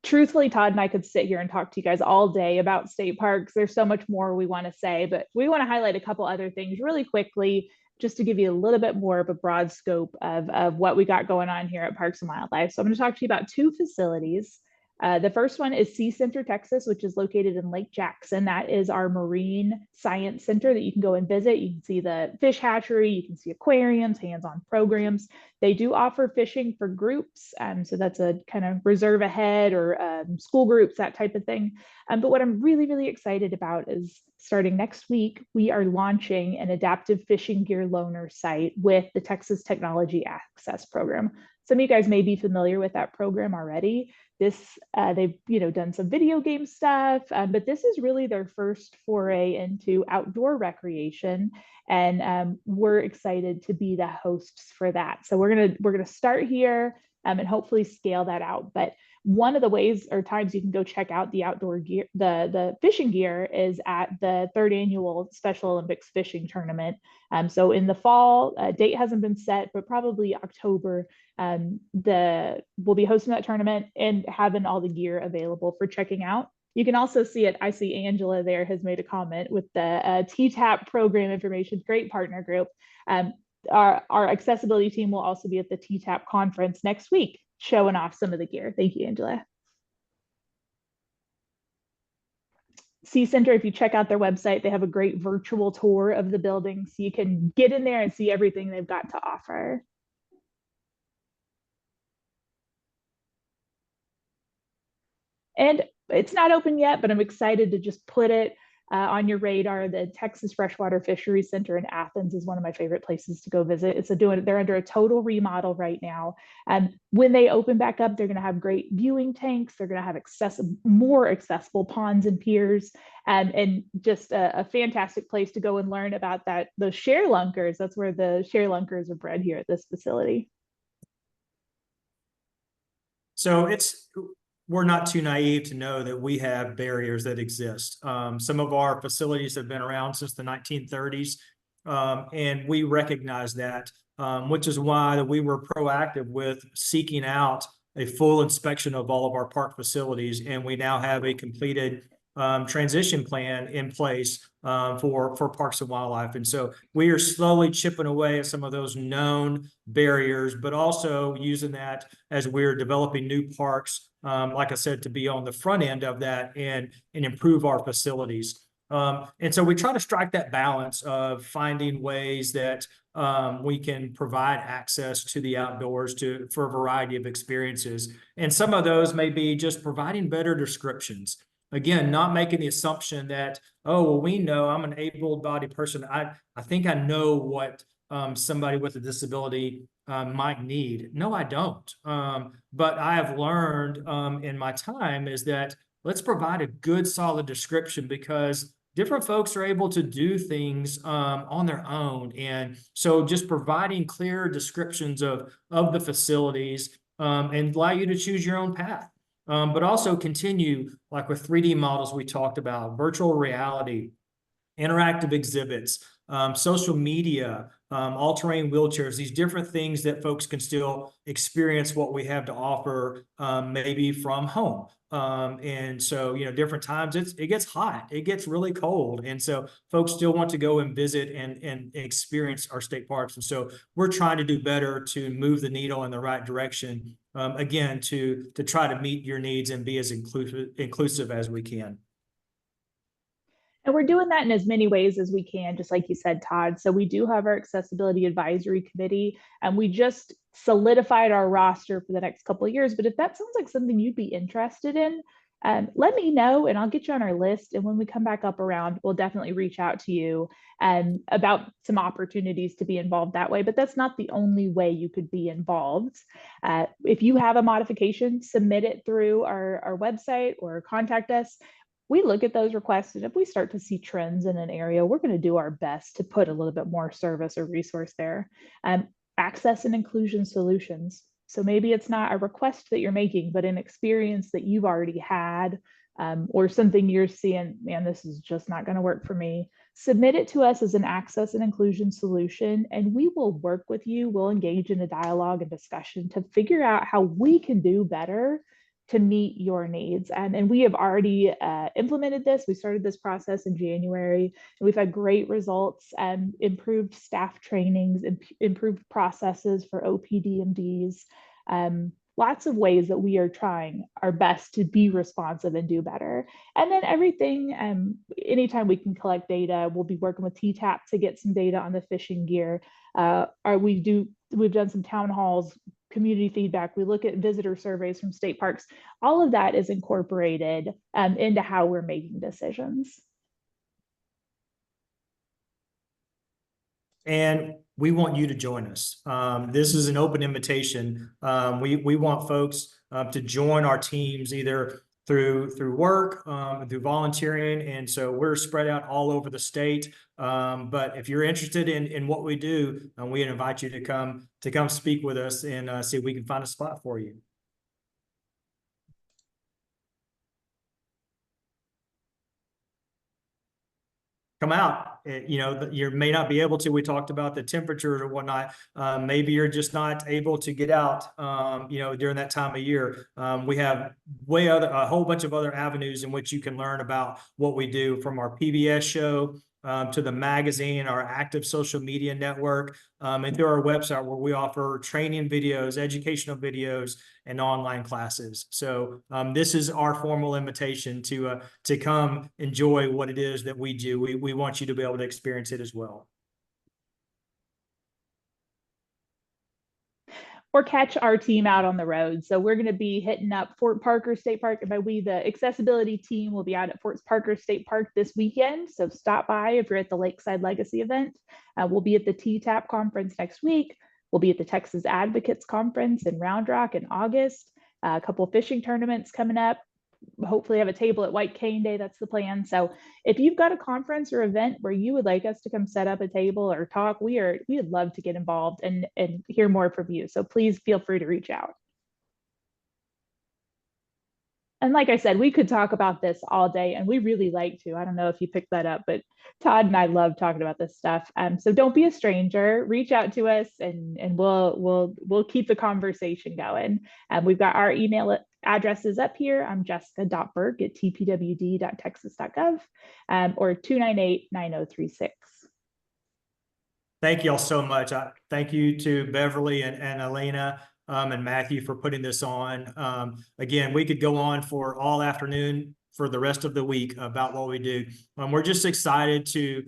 Truthfully, Todd and I could sit here and talk to you guys all day about state parks. There's so much more we want to say, but we want to highlight a couple other things really quickly, just to give you a little bit more of a broad scope of what we got going on here at Parks and Wildlife. So I'm going to talk to you about two facilities. The first one is Sea Center, Texas, which is located in Lake Jackson. That is our marine science center that you can go and visit. You can see the fish hatchery, you can see aquariums, hands-on programs. They do offer fishing for groups. So that's a kind of reserve ahead or school groups, that type of thing. But what I'm really, really excited about is starting next week, we are launching an adaptive fishing gear loaner site with the Texas Technology Access Program. Some of you guys may be familiar with that program already. They've done some video game stuff, but this is really their first foray into outdoor recreation, and we're excited to be the hosts for that. So we're gonna start here and hopefully scale that out. But one of the ways or times you can go check out the outdoor gear, the fishing gear, is at the 3rd annual Special Olympics fishing tournament. So in the fall, date hasn't been set, but probably October, we'll be hosting that tournament and having all the gear available for checking out. You can also see it. I see Angela there has made a comment with the TTAP program information. Great partner group. Our accessibility team will also be at the TTAP conference next week, showing off some of the gear. Thank you, Angela. Sea Center, if you check out their website, they have a great virtual tour of the building, so you can get in there and see everything they've got to offer. And it's not open yet, but I'm excited to just put it on your radar. The Texas Freshwater Fisheries Center in Athens is one of my favorite places to go visit. They're under a total remodel right now. And when they open back up, they're going to have great viewing tanks. They're going to have more accessible ponds and piers, and just a fantastic place to go and learn about those sharelunkers. That's where the sharelunkers are bred here at this facility. So we're not too naive to know that we have barriers that exist. Some of our facilities have been around since the 1930s, and we recognize that, which is why we were proactive with seeking out a full inspection of all of our park facilities, and we now have a completed transition plan in place for Parks and Wildlife. And so we are slowly chipping away at some of those known barriers, but also using that as we're developing new parks, like I said, to be on the front end of that and improve our facilities. And so we try to strike that balance of finding ways that we can provide access to the outdoors for a variety of experiences. And some of those may be just providing better descriptions. Again, not making the assumption that, oh, well, we know I'm an able-bodied person. I think I know what somebody with a disability might need. No, I don't. But I have learned in my time is that let's provide a good, solid description, because different folks are able to do things on their own. And so just providing clear descriptions of the facilities and allow you to choose your own path. But also continue, like with 3D models we talked about, virtual reality, interactive exhibits, social media, all-terrain wheelchairs, these different things that folks can still experience what we have to offer, maybe from home. And so, different times it gets hot, it gets really cold. And so folks still want to go and visit and experience our state parks. And so we're trying to do better to move the needle in the right direction, again, to try to meet your needs and be as inclusive as we can. And we're doing that in as many ways as we can, just like you said, Todd. So we do have our Accessibility Advisory Committee, and we just solidified our roster for the next couple of years. But if that sounds like something you'd be interested in, let me know and I'll get you on our list. And when we come back up around, we'll definitely reach out to you about some opportunities to be involved that way. But that's not the only way you could be involved. If you have a modification, submit it through our website or contact us. We look at those requests, and if we start to see trends in an area, we're going to do our best to put a little bit more service or resource there. Access and inclusion solutions. So maybe it's not a request that you're making, but an experience that you've already had, or something you're seeing, man, this is just not going to work for me. Submit it to us as an access and inclusion solution, and we will work with you. We'll engage in a dialogue and discussion to figure out how we can do better to meet your needs. And we have already implemented this. We started this process in January, and we've had great results and improved staff trainings, improved processes for OPDMDs, lots of ways that we are trying our best to be responsive and do better. And then everything, anytime we can collect data, we'll be working with TTAP to get some data on the fishing gear. We've done some town halls, community feedback. We look at visitor surveys from state parks. All of that is incorporated into how we're making decisions. And we want you to join us. This is an open invitation. We want folks to join our teams either through work, through volunteering. And so we're spread out all over the state. But if you're interested in what we do, we invite you to come speak with us and see if we can find a spot for you. Come out. You may not be able to. We talked about the temperatures or whatnot. Maybe you're just not able to get out, during that time of year. We have a whole bunch of other avenues in which you can learn about what we do, from our PBS show to the magazine, our active social media network, and through our website, where we offer training videos, educational videos, and online classes. So this is our formal invitation to come enjoy what it is that we do. We want you to be able to experience it as well. Or catch our team out on the road. So we're going to be hitting up Fort Parker State Park. And by we, the accessibility team, will be out at Fort Parker State Park this weekend. So stop by if you're at the Lakeside Legacy event. We'll be at the TTAP conference next week. We'll be at the Texas Advocates Conference in Round Rock in August. A couple of fishing tournaments coming up. Hopefully have a table at White Cane Day. That's the plan. So if you've got a conference or event where you would like us to come set up a table or talk, we would love to get involved and hear more from you. So please feel free to reach out. And like I said, we could talk about this all day, and we really like to. I don't know if you picked that up, but Todd and I love talking about this stuff. So don't be a stranger. Reach out to us, and we'll keep the conversation going. We've got our email addresses up here. I'm jessica.burke@tpwd.texas.gov or 298-9036. Thank you all so much. Thank you to Beverly and Elena and Matthew for putting this on. Again, we could go on for all afternoon for the rest of the week about what we do. We're just excited to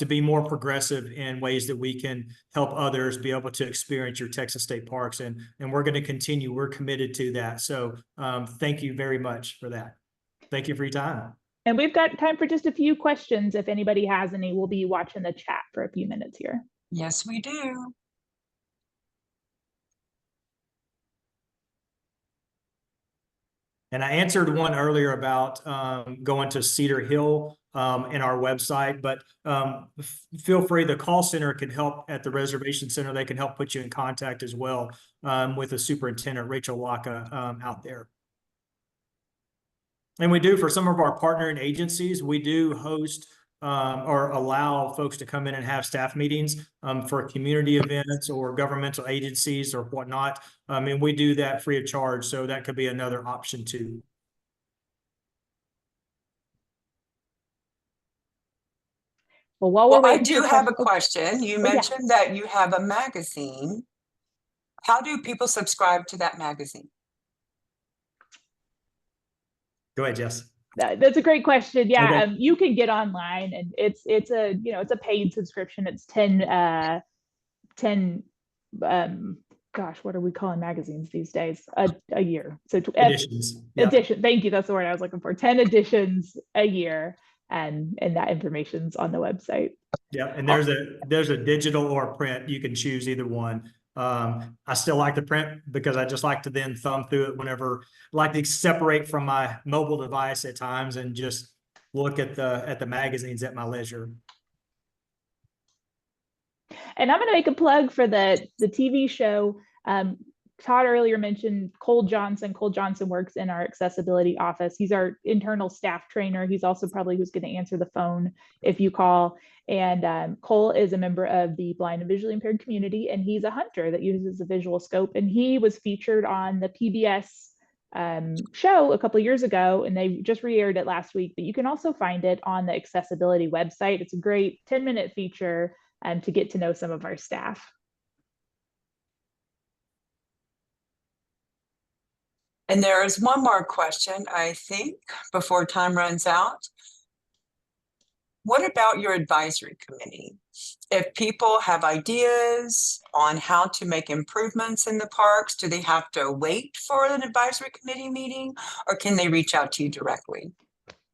be more progressive in ways that we can help others be able to experience your Texas state parks. And we're going to continue. We're committed to that. So thank you very much for that. Thank you for your time. And we've got time for just a few questions. If anybody has any, we'll be watching the chat for a few minutes here. Yes, we do. And I answered one earlier about going to Cedar Hill in our website, but feel free, the call center can help at the reservation center. They can help put you in contact as well with the superintendent, Rachel Laka, out there. And we do, for some of our partnering agencies, we do host or allow folks to come in and have staff meetings for community events or governmental agencies or whatnot. And we do that free of charge. So that could be another option too. Well, while we're Well, I waiting do for have a questions- question. You yeah. mentioned that you have a magazine. How do people subscribe to that magazine? Go ahead, Jess. That's a great question. Yeah, Okay. you can get online, and it's a paid subscription. It's 10 gosh, what are we calling magazines these days? A year. So Editions. Yep. edition. Thank you. That's the word I was looking for. 10 editions a year, and that information's on the website. Yeah, and there's a digital or print. You can choose either one. I still like the print because I just like to then thumb through it whenever, like to separate from my mobile device at times and just look at the magazines at my leisure. And I'm going to make a plug for the TV show. Todd earlier mentioned Cole Johnson. Cole Johnson works in our accessibility office. He's our internal staff trainer. He's also probably who's going to answer the phone if you call. And Cole is a member of the blind and visually impaired community, and he's a hunter that uses a visual scope. And he was featured on the PBS show a couple of years ago, and they just re-aired it last week. But you can also find it on the accessibility website. It's a great 10-minute feature to get to know some of our staff. And there is one more question, I think, before time runs out. What about your advisory committee? If people have ideas on how to make improvements in the parks, do they have to wait for an advisory committee meeting, or can they reach out to you directly?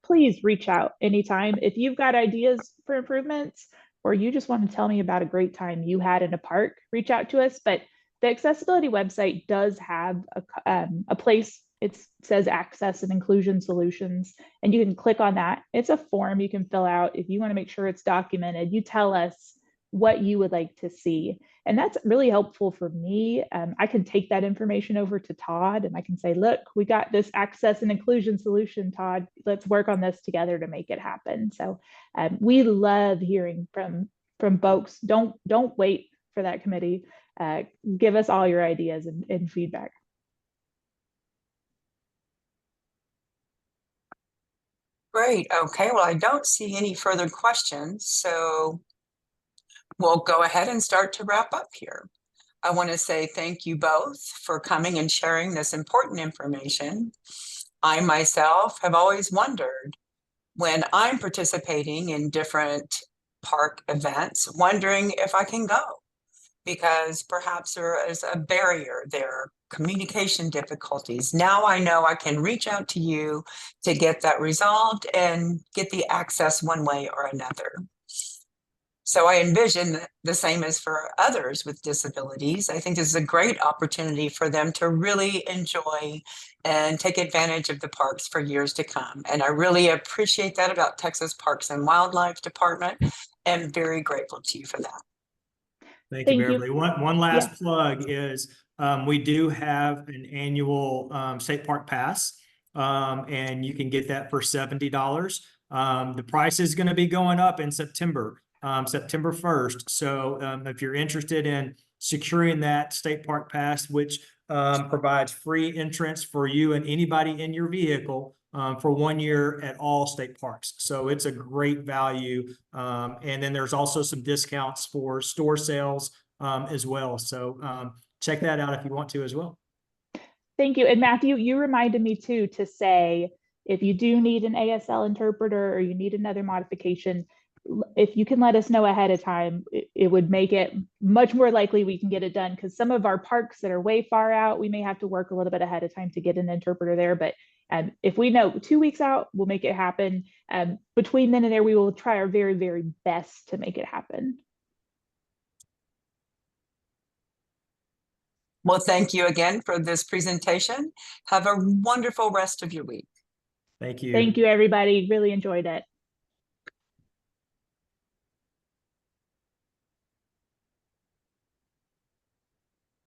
Please reach out anytime. If you've got ideas for improvements, or you just want to tell me about a great time you had in a park, reach out to us. But the accessibility website does have a place. It says access and inclusion solutions, and you can click on that. It's a form you can fill out. If you want to make sure it's documented, you tell us what you would like to see. And that's really helpful for me. I can take that information over to Todd and I can say, look, we got this access and inclusion solution, Todd. Let's work on this together to make it happen. So we love hearing from folks. Don't wait for that committee. Give us all your ideas and feedback. Great. Okay. Well, I don't see any further questions, so we'll go ahead and start to wrap up here. I want to say thank you both for coming and sharing this important information. I myself have always wondered when I'm participating in different park events, wondering if I can go, because perhaps there is a barrier there, communication difficulties. Now I know I can reach out to you to get that resolved and get the access one way or another. So I envision the same as for others with disabilities. I think this is a great opportunity for them to really enjoy and take advantage of the parks for years to come. And I really appreciate that about Texas Parks and Wildlife Department, and very grateful to you for that. Thank you, Thank you. Beverly. One last plug is we do have an annual state park pass, and you can get that for $70. The price is going to be going up in September 1st. So if you're interested in securing that state park pass, which provides free entrance for you and anybody in your vehicle for 1 year at all state parks. So it's a great value. And then there's also some discounts for store sales as well. So check that out if you want to as well. Thank you. And Matthew, you reminded me too to say, if you do need an ASL interpreter or you need another modification, if you can let us know ahead of time, it would make it much more likely we can get it done, because some of our parks that are way far out, we may have to work a little bit ahead of time to get an interpreter there. But if we know 2 weeks out, we'll make it happen. Between then and there, we will try our very, very best to make it happen. Well, thank you again for this presentation. Have a wonderful rest of your week. Thank you. Thank you, everybody. Really enjoyed it.